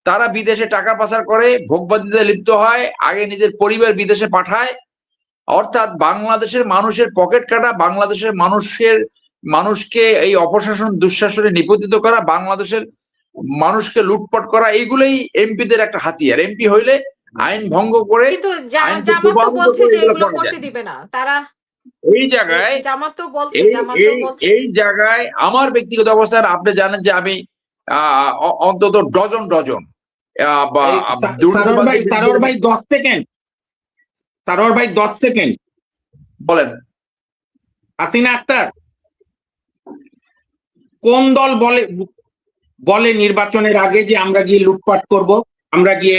তারা বিদেশে টাকা পাচার করে, ভোগবাদিতে লিপ্ত হয়, আগে নিজের পরিবার বিদেশে পাঠায়। অর্থাৎ বাংলাদেশের মানুষের পকেট কাটা, বাংলাদেশের মানুষকে এই অপশাসন দুঃশাসনে নিপতিত করা, বাংলাদেশের মানুষকে লুটপাট করা, এইগুলোই এমপিদের একটা হাতিয়ার। এমপি হইলে আইন ভঙ্গ করে, কিন্তু আইনকে জামাত তো প্রভাবিত বলছে করে যে এগুলো এগুলো করা করতে যায়। দিবে না তারা। এই জায়গায় জামাত তো বলছে এই জায়গায় আমার ব্যক্তিগত অবস্থান, আপনি জানেন যে আমি অন্তত ডজন ডজন সারোয়ার ভাই 10 সেকেন্ড, সারোয়ার ভাই 10 সেকেন্ড বলেন। হাসিনা আক্তার কোন দল বলে নির্বাচনের আগে যে আমরা গিয়ে লুটপাট করব, আমরা গিয়ে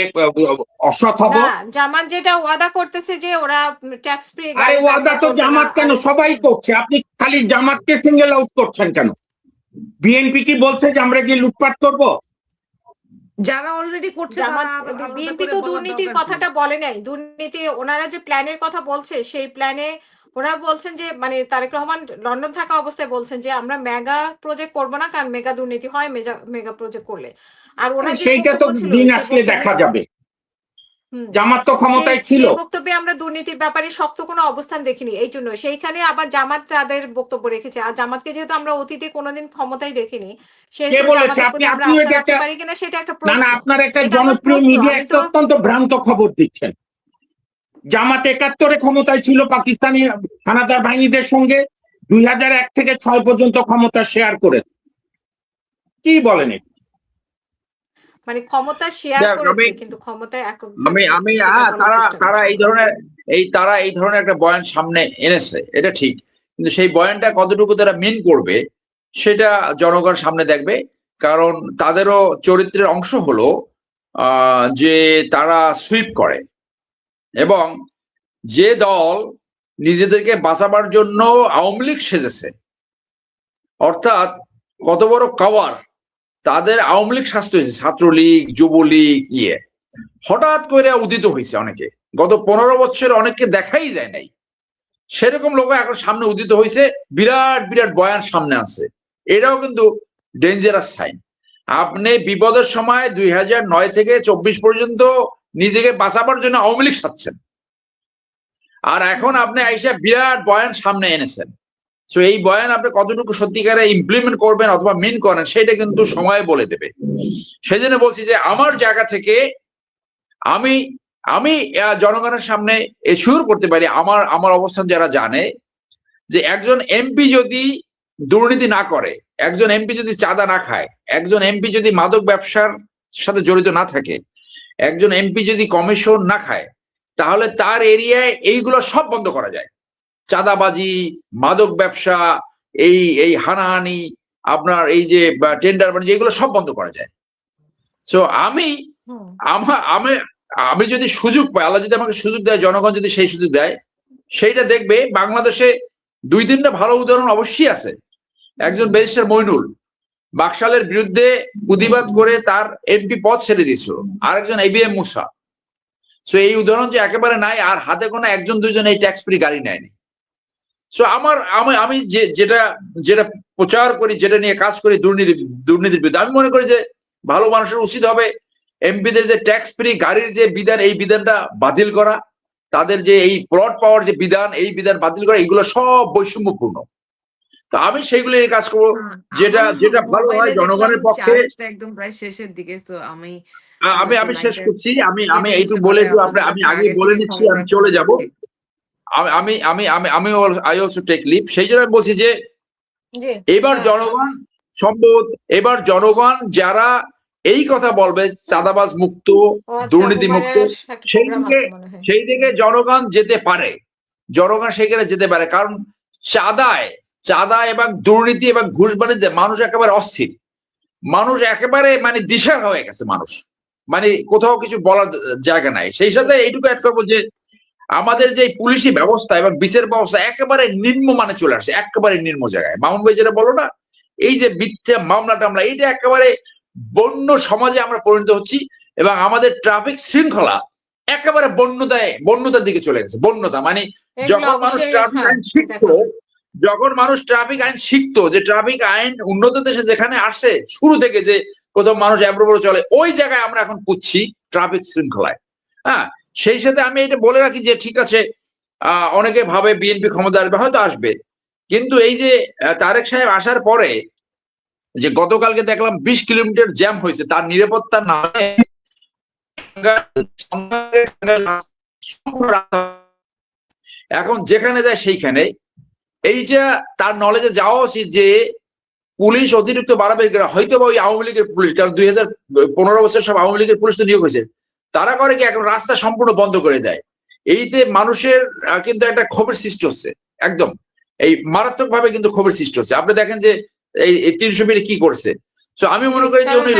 অসৎ হব? জামাত যেটা ওয়াদা করতেছে যে ওরা ট্যাক্স ফ্রি। আরে ওয়াদা তো জামাত কেন, সবাই করছে, আপনি খালি জামাতকে সিঙ্গেল আউট করছেন কেন? বিএনপি কি বলছে যে আমরা গিয়ে লুটপাট করব? যারা অলরেডি করছে, বিএনপি তো দুর্নীতির কথাটা বলে নাই। দুর্নীতি ওনারা যে প্ল্যানের কথা বলছে, সেই প্ল্যানে ওনারা বলছেন যে মানে তারেক রহমান লন্ডন থাকা অবস্থায় বলছেন যে আমরা মেগা প্রজেক্ট করব না, কারণ মেগা দুর্নীতি হয় মেগা প্রজেক্ট করলে। আর ওনার যে সেইটা তো দিন আসলে দেখা যাবে। জামাত তো ক্ষমতায় ছিল, সেই বক্তব্যে আমরা দুর্নীতির ব্যাপারে শক্ত কোনো অবস্থান দেখিনি। এই জন্য সেইখানে আবার জামাত তাদের বক্তব্য রেখেছে। আর জামাতকে যেহেতু আমরা অতীতে কোনোদিন ক্ষমতায় দেখিনি, সেহেতু আমরা আস্থা রাখতে পারি কিনা সেটা একটা প্রশ্ন। না, আপনার একটা জনপ্রিয় মিডিয়া একটা অত্যন্ত ভ্রান্ত খবর দিচ্ছেন। জামাত 71-এ ক্ষমতায় ছিল পাকিস্তানি হানাদার বাহিনীদের সঙ্গে, 2001 থেকে 6 পর্যন্ত ক্ষমতা শেয়ার করে। কি বলেন? মানে ক্ষমতা শেয়ার করেছে কিন্তু ক্ষমতায় একক। তারা এই ধরনের একটা বয়ান সামনে এনেছে, এটা ঠিক, কিন্তু সেই বয়ানটা কতটুকু তারা মিন করবে সেটা জনগণ সামনে দেখবে। কারণ তাদেরও চরিত্রের অংশ হলো যে তারা সুইপ করে, এবং যে দল নিজেদেরকে বাঁচাবার জন্য আওয়ামী লীগ সেজেছে, অর্থাৎ কত বড় কাওয়ার, তাদের আওয়ামী লীগ শাস্তি হয়েছে, ছাত্রলীগ, যুবলীগ, হঠাৎ করে উদিত হয়েছে অনেকে। গত 15 বছর অনেককে দেখাই যায় নাই, সেরকম লোক এখন সামনে উদিত হয়েছে, বিরাট বিরাট বয়ান সামনে আছে। এটাও কিন্তু ডেঞ্জারাস সাইন। আপনি বিপদের সময় 2009 থেকে 24 পর্যন্ত নিজেকে বাঁচাবার জন্য আওয়ামী লীগ সাজছেন, আর এখন আপনি আইসা বিরাট বয়ান সামনে এনেছেন। সো এই বয়ান আপনি কতটুকু সত্যিকারে ইমপ্লিমেন্ট করবেন অথবা মিন করেন সেটা কিন্তু সময় বলে দেবে। সেই জন্য বলছি যে আমার জায়গা থেকে আমি জনগণের সামনে এশিওর করতে পারি, আমার অবস্থান যারা জানে, যে একজন এমপি যদি দুর্নীতি না করে, একজন এমপি যদি চাঁদা না খায়, একজন এমপি যদি মাদক ব্যবসার সাথে জড়িত না থাকে, একজন এমপি যদি কমিশন না খায়, তাহলে তার এরিয়ায় এইগুলো সব বন্ধ করা যায়। চাঁদাবাজি, মাদক ব্যবসা, এই হানাহানি, আপনার এই যে টেন্ডার বাণিজ্য, এগুলো সব বন্ধ করা যায়। সো আমি যদি সুযোগ পাই, আল্লাহ যদি আমাকে সুযোগ দেয়, জনগণ যদি সেই সুযোগ দেয়, সেইটা দেখবে বাংলাদেশে 2-3টা ভালো উদাহরণ অবশ্যই আছে। একজন ব্যারিস্টার মইনুল বাকশালের বিরুদ্ধে প্রতিবাদ করে তার এমপি পদ ছেড়ে দিয়েছিল, আরেকজন ABM মুসা। সো এই উদাহরণ যে একেবারে নাই, আর হাতে কোনো 1-2জন এই ট্যাক্স ফ্রি গাড়ি নেয়নি। সো আমি যেটা প্রচার করি, যেটা নিয়ে কাজ করি, দুর্নীতির বিরুদ্ধে, আমি মনে করি যে ভালো মানুষের উচিত হবে এমপিদের যে ট্যাক্স ফ্রি গাড়ির যে বিধান, এই বিধানটা বাতিল করা, তাদের যে এই প্লট পাওয়ার যে বিধান, এই বিধান বাতিল করা, এগুলো সব বৈষম্যপূর্ণ। তো আমি সেইগুলো নিয়ে কাজ করবো, যেটা ভালো হয় জনগণের পক্ষে। একদম প্রায় শেষের দিকে, তো আমি শেষ করছি। আমি এইটুকু বলে আমি আগে বলে নিচ্ছি, আমি চলে যাব। I also take leave. সেই জন্য আমি বলছি যে এবার জনগণ যারা এই কথা বলবে চাঁদাবাজ মুক্ত, দুর্নীতি মুক্ত, সেই দিকে জনগণ যেতে পারে, জনগণ সেখানে যেতে পারে। কারণ চাঁদা এবং দুর্নীতি এবং ঘুষ বাণিজ্যে মানুষ একেবারে অস্থির, মানুষ একেবারে মানে দিশার হয়ে গেছে, মানুষ মানে কোথাও কিছু বলার জায়গা নাই। সেই সাথে এইটুকু অ্যাড করবো যে আমাদের যে পুলিশি ব্যবস্থা এবং বিচার ব্যবস্থা একেবারে নিম্ন মানে চলে আসছে, একেবারে নিম্ন জায়গায়। মামুন ভাই যেটা বলো না, এই যে মিথ্যা মামলা টামলা, এইটা একেবারে বন্য সমাজে আমরা পরিণত হচ্ছি, এবং আমাদের ট্রাফিক শৃঙ্খলা একেবারে বন্যতার দিকে চলে গেছে। বন্যতা মানে যখন মানুষ ট্রাফিক আইন শিখতো, যে ট্রাফিক আইন উন্নত দেশে যেখানে আসে শুরু থেকে, যে প্রথম মানুষ অ্যাপ্রোভে চলে, ওই জায়গায় আমরা এখন খুঁজছি ট্রাফিক শৃঙ্খলায়। হ্যাঁ, সেই সাথে আমি এটা বলে রাখি যে ঠিক আছে, অনেকে ভাবে বিএনপি ক্ষমতা আসবে, হয়তো আসবে, কিন্তু এই যে তারেক সাহেব আসার পরে যে গতকালকে দেখলাম 20 কিলোমিটার জ্যাম হয়েছে, তার নিরাপত্তার নামে এখন যেখানে যায় সেইখানে, এইটা তার নলেজে যাওয়া উচিত যে পুলিশ অতিরিক্ত বাড়াবে, হয়তো বা ওই আওয়ামী লীগের পুলিশ, কারণ 2015 বছর সব আওয়ামী লীগের পুলিশ তো নিয়োগ হয়েছে, তারা করে কি এখন রাস্তা সম্পূর্ণ বন্ধ করে দেয়। এইতে মানুষের কিন্তু একটা ক্ষোভের সৃষ্টি হচ্ছে, একদম এই মারাত্মক ভাবে কিন্তু ক্ষোভের সৃষ্টি হচ্ছে। আপনি দেখেন যে এই 300 মিনিট কি করছে। তো আমি মনে করি যে উনি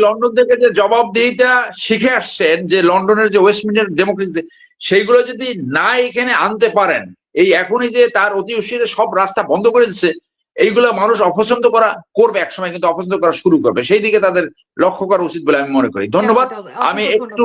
লন্ডন থেকে যে জবাবদিহিতা শিখে আসছেন, যে লন্ডনের যে ওয়েস্টমিনিস্টার ডেমোক্রেসি, সেইগুলো যদি না এখানে আনতে পারেন, এই এখনই যে তার অতি উৎসাহে সব রাস্তা বন্ধ করে দিচ্ছে, এইগুলা মানুষ অপছন্দ করবে, একসময় কিন্তু অপছন্দ করা শুরু করবে, সেই দিকে তাদের লক্ষ্য করা উচিত বলে আমি মনে করি। ধন্যবাদ। আমি একটু